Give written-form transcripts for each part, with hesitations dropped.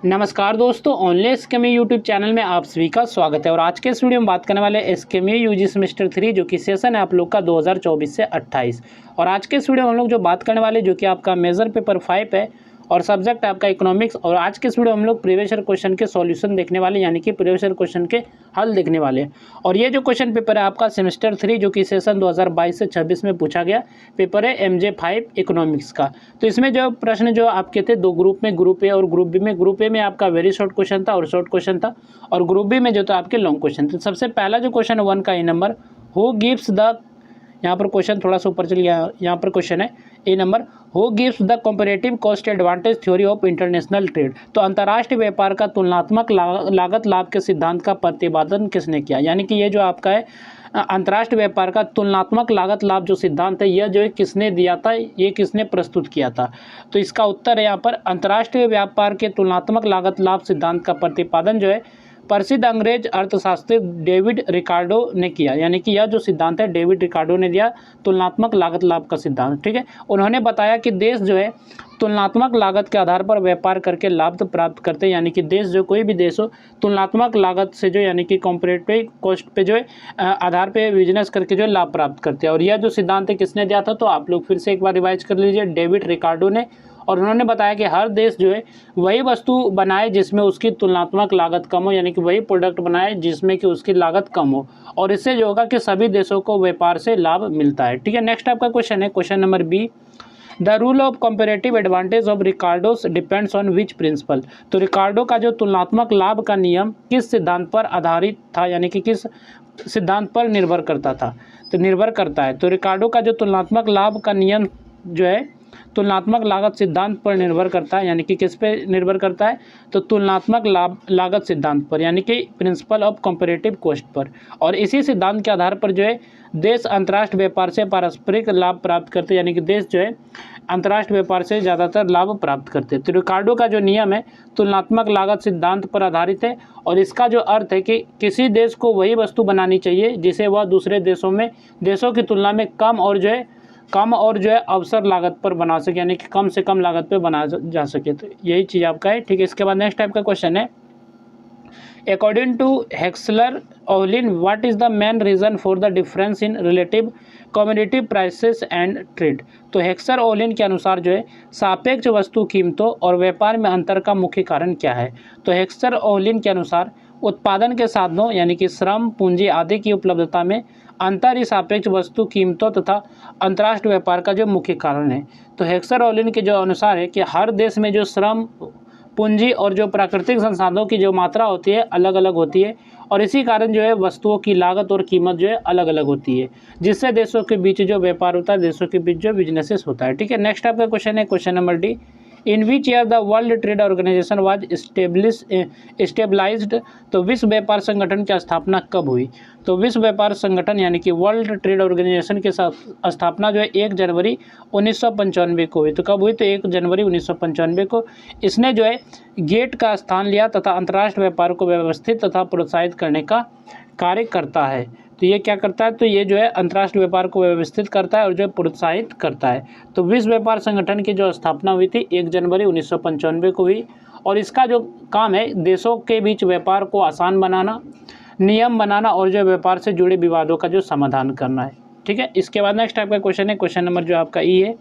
नमस्कार दोस्तों, online एसकेएमयू YouTube channel में आप सभी का स्वागत है। और आज के इस वीडियो में बात करने वाले एसकेएमयू यूजी सेमेस्टर 3 जो कि सेशन है आप लोग का 2024 से 28। और आज के इस वीडियो में हम लोग जो बात करने वाले जो कि आपका मेजर पेपर 5 है और सब्जेक्ट आपका इकोनॉमिक्स। और आज के इस वीडियो में हम लोग प्रीवियस ईयर क्वेश्चन के सॉल्यूशन देखने वाले, यानी कि प्रीवियस ईयर क्वेश्चन के हल देखने वाले हैं। और ये जो क्वेश्चन पेपर है आपका सेमेस्टर 3 जो कि सेशन 2022 से 26 में पूछा गया पेपर है MJ5 इकोनॉमिक्स का। तो इसमें जो प्रश्न जो आपके थे दो ग्रुप में, ग्रुप ए और ग्रुप बी में। ग्रुप ए में आपका वेरी शॉर्ट क्वेश्चन था और शॉर्ट क्वेश्चन था, और ग्रुप बी में जो था आपके लॉन्ग क्वेश्चन थे। सबसे पहला जो क्वेश्चन 1 का ए नंबर, हु गिव्स द, यहाँ पर क्वेश्चन थोड़ा सा ऊपर चल गया, यहाँ पर क्वेश्चन है A number, who gives the comparative cost advantage theory of international trade. तो अंतर्राष्ट्रीय व्यापार का तुलनात्मक लागत लाभ के सिद्धांत का प्रतिपादन किसने किया। यानी कि ये जो आपका है अंतर्राष्ट्रीय व्यापार का तुलनात्मक लागत लाभ जो सिद्धांत है, यह जो है किसने दिया था, ये किसने प्रस्तुत किया था। तो इसका उत्तर है यहाँ पर अंतर्राष्ट्रीय व्यापार के तुलनात्मक लागत लाभ सिद्धांत का प्रतिपादन जो है प्रसिद्ध अंग्रेज अर्थशास्त्री डेविड रिकार्डो ने किया। यानी कि यह जो सिद्धांत है डेविड रिकार्डो ने दिया, तुलनात्मक लागत लाभ का सिद्धांत। ठीक है, उन्होंने बताया कि देश जो है तुलनात्मक लागत के आधार पर व्यापार करके लाभ प्राप्त करते हैं। यानी कि देश जो कोई भी देश हो तुलनात्मक लागत से जो यानी कि कॉम्परेटिव कॉस्ट पे जो है आधार पे बिजनेस करके जो है लाभ प्राप्त करते हैं। और यह जो सिद्धांत है किसने दिया था, तो आप लोग फिर से एक बार रिवाइज कर लीजिए, डेविड रिकार्डो ने। और उन्होंने बताया कि हर देश जो है वही वस्तु बनाए जिसमें उसकी तुलनात्मक लागत कम हो, यानी कि वही प्रोडक्ट बनाए जिसमें कि उसकी लागत कम हो, और इससे जो होगा कि सभी देशों को व्यापार से लाभ मिलता है। ठीक है, नेक्स्ट आपका क्वेश्चन है question number B, the rule of comparative advantage of Ricardo's depends on which principle. तो रिकार्डो का जो तुलनात्मक लाभ का नियम किस सिद्धांत पर आधारित था, यानी कि किस सिद्धांत पर निर्भर करता था, तो निर्भर करता है। तो रिकार्डो का जो तुलनात्मक लाभ का नियम जो है तुलनात्मक लागत सिद्धांत पर निर्भर करता है। यानी कि किस पे निर्भर करता है, तो तुलनात्मक लागत सिद्धांत पर, यानी कि principle of comparative cost per. और इसी सिद्धांत के आधार पर जो है देश अंतर्राष्ट्रीय व्यापार से पारस्परिक लाभ प्राप्त करते हैं। यानी कि देश जो है अंतर्राष्ट्रीय व्यापार से ज़्यादातर लाभ प्राप्त करते हैं। तो रिकार्डो का जो नियम है तुलनात्मक लागत सिद्धांत पर आधारित है, और इसका जो अर्थ है कि किसी देश को वही वस्तु बनानी चाहिए जिसे वह दूसरे देशों की तुलना में कम और जो है अवसर लागत पर बना सके, यानी कि कम से कम लागत पे बना जा सके। तो यही चीज़ आपका है। ठीक है, इसके बाद नेक्स्ट टाइप का क्वेश्चन है, according to Heckscher Ohlin what is the main reason for the difference in relative community prices and trade. तो हेक्सलर ओवलिन के अनुसार जो है सापेक्ष वस्तु कीमतों और व्यापार में अंतर का मुख्य कारण क्या है। तो हेक्सलर ओवलिन के अनुसार उत्पादन के साधनों यानी कि श्रम, पूंजी आदि की उपलब्धता में अंतर ही सापेक्ष वस्तु कीमतों तथा अंतर्राष्ट्रीय व्यापार का जो मुख्य कारण है। तो हेक्सलर ओवलिन के जो अनुसार है कि हर देश में जो श्रम, पूंजी और जो प्राकृतिक संसाधनों की जो मात्रा होती है अलग अलग होती है, और इसी कारण जो है वस्तुओं की लागत और कीमत जो है अलग अलग होती है, जिससे देशों के बीच जो व्यापार होता है, देशों के बीच जो बिजनेसेस होता है। ठीक है, नेक्स्ट आपका क्वेश्चन है question number D, in which year the world trade organization was stabilized. तो विश्व व्यापार संगठन की स्थापना कब हुई। तो विश्व व्यापार संगठन यानी कि वर्ल्ड ट्रेड ऑर्गेनाइजेशन की स्थापना जो है 1 जनवरी 1995 को हुई। तो कब हुई, तो 1 जनवरी 1995 को। इसने जो है गेट का स्थान लिया तथा अंतर्राष्ट्रीय व्यापार को व्यवस्थित तथा प्रोत्साहित करने का कार्य करता है। तो ये क्या करता है, तो ये जो है अंतर्राष्ट्रीय व्यापार को व्यवस्थित करता है और जो प्रोत्साहित करता है। तो विश्व व्यापार संगठन की जो स्थापना हुई थी 1 जनवरी 1995 को हुई, और इसका जो काम है देशों के बीच व्यापार को आसान बनाना, नियम बनाना और जो व्यापार से जुड़े विवादों का जो समाधान करना है। ठीक है, इसके बाद नेक्स्ट आपका क्वेश्चन है क्वेश्चन नंबर जो आपका ई है,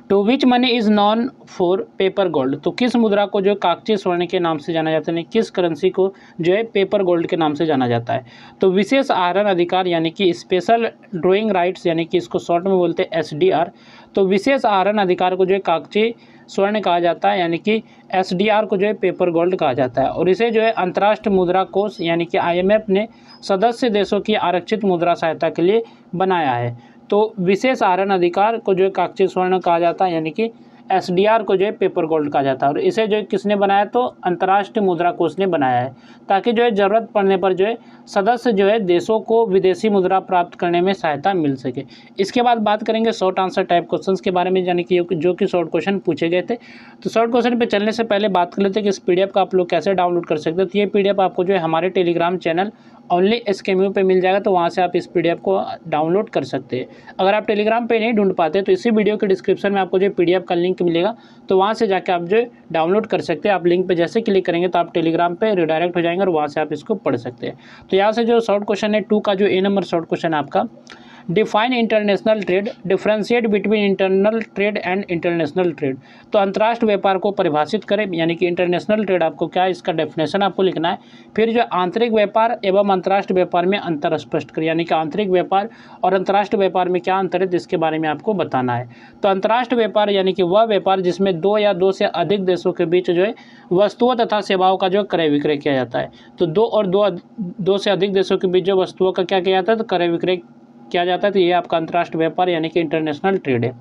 to which money is known for paper gold. तो किस मुद्रा को जो कागजी स्वर्ण के नाम से जाना जाता है, किस करेंसी को जो है पेपर गोल्ड के नाम से जाना जाता है। तो विशेष आहरण अधिकार यानी कि स्पेशल ड्राइंग राइट्स, यानी कि इसको शॉर्ट में बोलते हैं SDR। तो विशेष आहरण अधिकार को जो है कागजी स्वर्ण कहा जाता है, यानी कि SDR को जो है पेपर गोल्ड कहा जाता है। और इसे जो है अंतर्राष्ट्रीय मुद्रा कोष यानी कि IMF ने सदस्य देशों की आरक्षित मुद्रा सहायता के लिए बनाया है। तो विशेष आहरण अधिकार को जो है कागजी स्वर्ण कहा जाता है, यानी कि SDR को जो है पेपर गोल्ड कहा जाता है। और इसे जो है किसने बनाया, तो अंतर्राष्ट्रीय मुद्रा कोष ने बनाया है, ताकि जो है ज़रूरत पड़ने पर जो है सदस्य जो है देशों को विदेशी मुद्रा प्राप्त करने में सहायता मिल सके। इसके बाद बात करेंगे शॉर्ट आंसर टाइप क्वेश्चंस के बारे में, यानी कि जो कि शॉर्ट क्वेश्चन पूछे गए थे। तो शॉर्ट क्वेश्चन पे चलने से पहले बात कर लेते हैं कि इस PDF का आप लोग कैसे डाउनलोड कर सकते हैं। तो ये PDF आपको जो है हमारे टेलीग्राम चैनल ओनली एसकेएमयू पे मिल जाएगा, तो वहाँ से आप इस PDF को डाउनलोड कर सकते हैं। अगर आप टेलीग्राम पे नहीं ढूंढ पाते तो इसी वीडियो के डिस्क्रिप्शन में आपको जो PDF का लिंक लिंक मिलेगा, तो वहाँ से जाके आप जो डाउनलोड कर सकते हैं। आप लिंक पे जैसे क्लिक करेंगे तो आप टेलीग्राम पे रिडायरेक्ट हो जाएंगे और वहाँ से आप इसको पढ़ सकते हैं। तो यहाँ से जो शॉर्ट क्वेश्चन है 2 का जो ए नंबर शॉर्ट क्वेश्चन है आपका, define international trade, differentiate between internal trade and international trade. तो अंतर्राष्ट्रीय व्यापार को परिभाषित करें, यानी कि इंटरनेशनल ट्रेड आपको क्या है, इसका डेफिनेशन आपको लिखना है। फिर जो आंतरिक व्यापार एवं अंतर्राष्ट्रीय व्यापार में अंतर स्पष्ट करें, यानी कि आंतरिक व्यापार और अंतर्राष्ट्रीय व्यापार में क्या अंतर है जिसके बारे में आपको बताना है। तो अंतर्राष्ट्रीय व्यापार यानी कि वह व्यापार जिसमें 2 या 2 से अधिक देशों के बीच जो है वस्तुओं तथा सेवाओं का जो क्रय विक्रय किया जाता है। तो 2 से अधिक देशों के बीच जो वस्तुओं का क्या किया जाता है, तो क्रय विक्रय किया जाता है। तो ये आपका अंतर्राष्ट्रीय व्यापार यानी कि इंटरनेशनल ट्रेड है।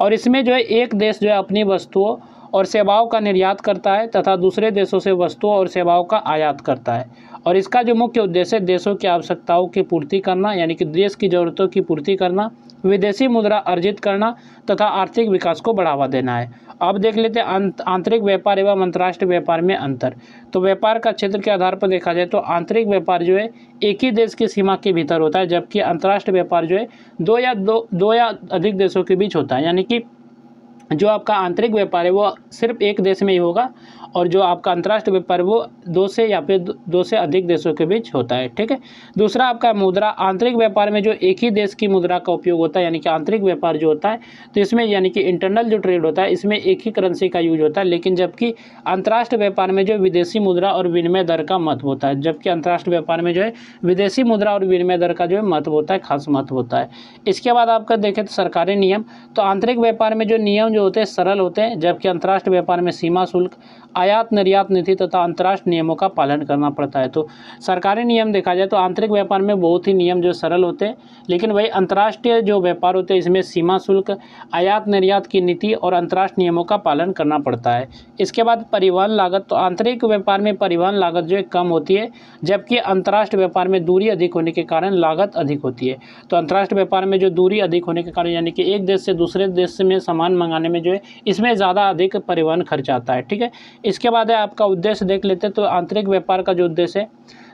और इसमें जो है एक देश जो है अपनी वस्तुओं और सेवाओं का निर्यात करता है तथा दूसरे देशों से वस्तुओं और सेवाओं का आयात करता है। और इसका जो मुख्य उद्देश्य है देशों की आवश्यकताओं की पूर्ति करना, यानी कि देश की ज़रूरतों की पूर्ति करना, विदेशी मुद्रा अर्जित करना तथा आर्थिक विकास को बढ़ावा देना है। अब देख लेते हैं आंतरिक व्यापार एवं अंतर्राष्ट्रीय व्यापार में अंतर। तो व्यापार का क्षेत्र के आधार पर देखा जाए तो आंतरिक व्यापार जो है एक ही देश की सीमा के भीतर होता है, जबकि अंतर्राष्ट्रीय व्यापार जो है दो या अधिक देशों के बीच होता है। यानी कि जो आपका आंतरिक व्यापार है वो सिर्फ एक देश में ही होगा और जो आपका अंतर्राष्ट्रीय व्यापार वो 2 से या फिर 2 से अधिक देशों के बीच होता है। ठीक है। दूसरा आपका मुद्रा, आंतरिक व्यापार में जो एक ही देश की मुद्रा का उपयोग होता है, यानी कि आंतरिक व्यापार जो होता है तो इसमें यानी कि इंटरनल जो ट्रेड होता है इसमें एक ही करेंसी का यूज होता है। लेकिन जबकि अंतर्राष्ट्रीय व्यापार में जो विदेशी मुद्रा और विनिमय दर का महत्व होता है, जबकि अंतर्राष्ट्रीय व्यापार में जो है विदेशी मुद्रा और विनिमय दर का जो है महत्व होता है, खास महत्व होता है। इसके बाद आपका देखें तो सरकारी नियम, तो आंतरिक व्यापार में जो नियम जो होते हैं सरल होते हैं, जबकि अंतर्राष्ट्रीय व्यापार में सीमा शुल्क, आयात निर्यात नीति तथा अंतर्राष्ट्रीय नियमों का पालन करना पड़ता है। तो सरकारी नियम देखा जाए तो आंतरिक व्यापार में बहुत ही नियम जो सरल होते हैं, लेकिन वही अंतर्राष्ट्रीय जो व्यापार होते हैं इसमें सीमा शुल्क, आयात निर्यात की नीति और अंतर्राष्ट्रीय नियमों का पालन करना पड़ता है। इसके बाद परिवहन लागत, तो आंतरिक व्यापार में परिवहन लागत जो है कम होती है, जबकि अंतर्राष्ट्रीय व्यापार में दूरी अधिक होने के कारण लागत अधिक होती है। तो अंतर्राष्ट्रीय व्यापार में जो दूरी अधिक होने के कारण यानी कि एक देश से दूसरे देश में सामान मंगाने में जो है इसमें ज़्यादा अधिक परिवहन खर्च आता है। ठीक है। इसके बाद है आपका उद्देश्य देख लेते हैं। तो आंतरिक व्यापार का जो उद्देश्य है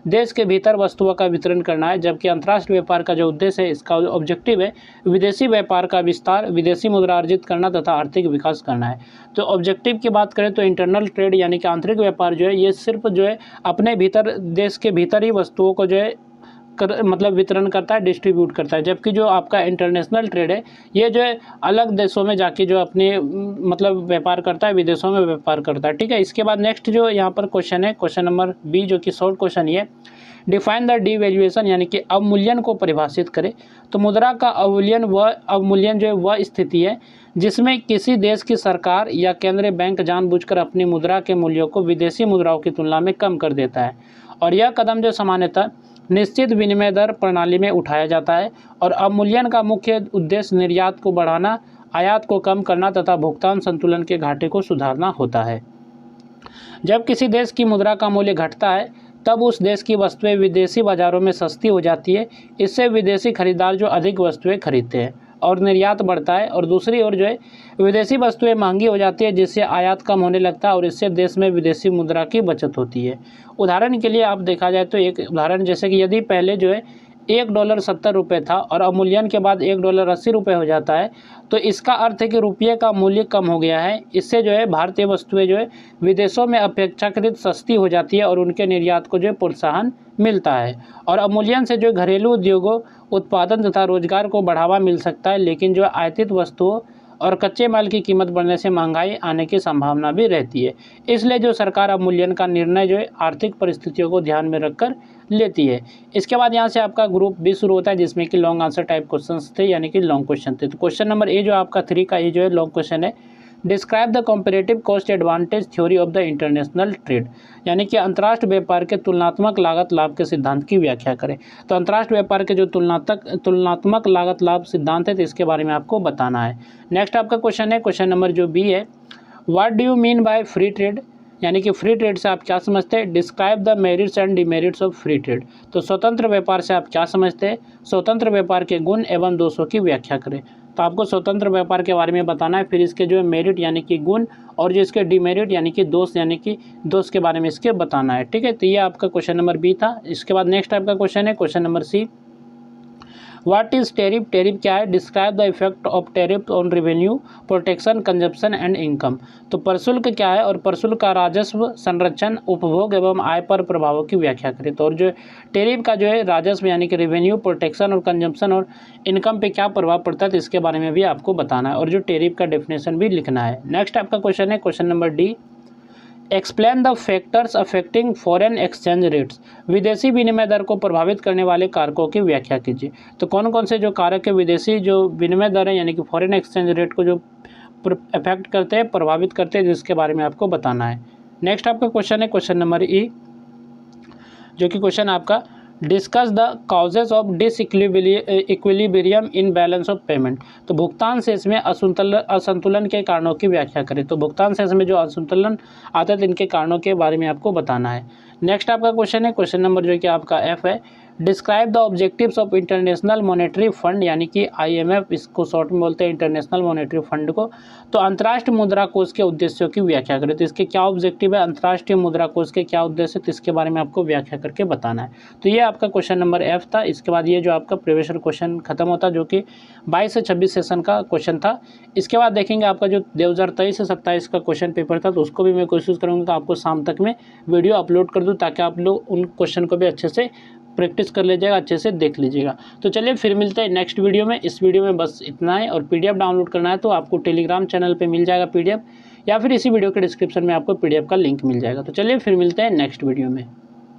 देश के भीतर वस्तुओं का वितरण करना है, जबकि अंतर्राष्ट्रीय व्यापार का जो उद्देश्य है इसका ऑब्जेक्टिव है विदेशी व्यापार का विस्तार, विदेशी मुद्रा अर्जित करना तथा आर्थिक विकास करना है। तो ऑब्जेक्टिव की बात करें तो इंटरनल ट्रेड यानी कि आंतरिक व्यापार जो है ये सिर्फ जो है अपने भीतर देश के भीतर ही वस्तुओं को जो है मतलब वितरण करता है, डिस्ट्रीब्यूट करता है। जबकि जो आपका इंटरनेशनल ट्रेड है ये जो है अलग देशों में जाके जो अपने मतलब व्यापार करता है, विदेशों में व्यापार करता है। ठीक है। इसके बाद नेक्स्ट जो यहाँ पर क्वेश्चन है, क्वेश्चन नंबर बी, जो कि शॉर्ट क्वेश्चन ये, डिफाइन द डिवैल्यूएशन यानी कि अवमूल्यन को परिभाषित करें। तो मुद्रा का अवमूल्यन जो है वह स्थिति है जिसमें किसी देश की सरकार या केंद्रीय बैंक जानबूझकर अपनी मुद्रा के मूल्यों को विदेशी मुद्राओं की तुलना में कम कर देता है। और यह कदम जो सामान्यतः निश्चित विनिमय दर प्रणाली में उठाया जाता है। और अवमूल्यन का मुख्य उद्देश्य निर्यात को बढ़ाना, आयात को कम करना तथा भुगतान संतुलन के घाटे को सुधारना होता है। जब किसी देश की मुद्रा का मूल्य घटता है तब उस देश की वस्तुएं विदेशी बाजारों में सस्ती हो जाती है। इससे विदेशी खरीदार जो अधिक वस्तुएं खरीदते हैं और निर्यात बढ़ता है। और दूसरी ओर जो है विदेशी वस्तुएं महंगी हो जाती है, जिससे आयात कम होने लगता है और इससे देश में विदेशी मुद्रा की बचत होती है। उदाहरण के लिए आप देखा जाए तो एक उदाहरण जैसे कि यदि पहले जो है $1 70 रुपये था और अवमूल्यन के बाद $1 80 रुपये हो जाता है, तो इसका अर्थ है कि रुपये का मूल्य कम हो गया है। इससे जो है भारतीय वस्तुएं जो है विदेशों में अपेक्षाकृत सस्ती हो जाती है और उनके निर्यात को जो है प्रोत्साहन मिलता है। और अवमूल्यन से जो घरेलू उद्योगों, उत्पादन तथा रोजगार को बढ़ावा मिल सकता है, लेकिन जो आयातित वस्तुओं और कच्चे माल की कीमत बढ़ने से महंगाई आने की संभावना भी रहती है। इसलिए जो सरकार अवमूल्यन का निर्णय जो है आर्थिक परिस्थितियों को ध्यान में रखकर लेती है। इसके बाद यहाँ से आपका ग्रुप बी शुरू होता है जिसमें कि लॉन्ग आंसर टाइप क्वेश्चंस थे, यानी कि लॉन्ग क्वेश्चन थे। तो क्वेश्चन नंबर ए जो आपका 3 का ये जो है लॉन्ग क्वेश्चन है, describe the comparative cost advantage theory of the international trade, यानी कि अंतर्राष्ट्रीय व्यापार के तुलनात्मक लागत लाभ के सिद्धांत की व्याख्या करें। तो अंतर्राष्ट्रीय व्यापार के जो तुलनात्मक लागत लाभ सिद्धांत है तो इसके बारे में आपको बताना है। नेक्स्ट आपका क्वेश्चन है, क्वेश्चन नंबर जो बी है, what do you mean by free trade, यानी कि फ्री ट्रेड से आप क्या समझते हैं। Describe the merits and demerits of free trade, तो स्वतंत्र व्यापार से आप क्या समझते हैं। स्वतंत्र व्यापार के गुण एवं दोषों की व्याख्या करें। तो आपको स्वतंत्र व्यापार के बारे में बताना है, फिर इसके जो है मेरिट यानी कि गुण और जो इसके डिमेरिट यानी कि दोष के बारे में इसके बताना है। ठीक है। तो ये आपका क्वेश्चन नंबर बी था। इसके बाद नेक्स्ट आपका क्वेश्चन है, question number C, what is tariff, tariff क्या है? Describe the effect of tariff on revenue, protection, consumption and income. तो प्रशुल्क क्या है? और प्रशुल्क का राजस्व, संरक्षण, उपभोग एवं आय पर प्रभावों की व्याख्या करें। तो और जो टेरिफ का जो है राजस्व यानी कि रेवेन्यू, प्रोटेक्शन और कंजप्शन और इनकम पे क्या प्रभाव पड़ता है, तो इसके बारे में भी आपको बताना है और जो टेरिफ का डेफिनेशन भी लिखना है। नेक्स्ट आपका क्वेश्चन है question number D, explain the factors affecting foreign exchange rates. विदेशी विनिमय दर को प्रभावित करने वाले कारकों की व्याख्या कीजिए। तो कौन कौन से जो कारक है विदेशी जो विनिमय दर है यानी कि फॉरेन एक्सचेंज रेट को जो अफेक्ट करते हैं, प्रभावित करते हैं, जिसके बारे में आपको बताना है। नेक्स्ट आपका क्वेश्चन है क्वेश्चन नंबर ई, जो कि क्वेश्चन आपका discuss the causes of disequilibrium in balance of payment. तो भुगतान शेष में असंतुलन के कारणों की व्याख्या करें। तो भुगतान शेष में जो असंतुलन आता है इनके कारणों के बारे में आपको बताना है। नेक्स्ट आपका क्वेश्चन है क्वेश्चन नंबर जो कि आपका एफ है, describe the objectives of international monetary fund यानी कि IMF, इसको शॉर्ट में बोलते हैं इंटरनेशनल मॉनेटरी फंड को। तो अंतर्राष्ट्रीय मुद्रा कोष के उद्देश्यों की व्याख्या करें। तो इसके क्या ऑब्जेक्टिव है, अंतर्राष्ट्रीय मुद्रा कोष के क्या उद्देश्य, तो इसके बारे में आपको व्याख्या करके बताना है। तो ये आपका क्वेश्चन नंबर एफ था। इसके बाद ये जो आपका प्रीवियस ईयर क्वेश्चन खत्म होता जो कि 22 से 26 सेशन का क्वेश्चन था। इसके बाद देखेंगे आपका जो 2023 से 27 का क्वेश्चन पेपर था, तो उसको भी मैं कोशिश करूँगा तो आपको शाम तक में वीडियो अपलोड कर दूँ ताकि आप लोग उन क्वेश्चन को भी अच्छे से प्रैक्टिस कर लीजिएगा, अच्छे से देख लीजिएगा। तो चलिए फिर मिलते हैं नेक्स्ट वीडियो में। इस वीडियो में बस इतना है और PDF डाउनलोड करना है तो आपको टेलीग्राम चैनल पे मिल जाएगा PDF, या फिर इसी वीडियो के डिस्क्रिप्शन में आपको PDF का लिंक मिल जाएगा। तो चलिए फिर मिलते हैं नेक्स्ट वीडियो में।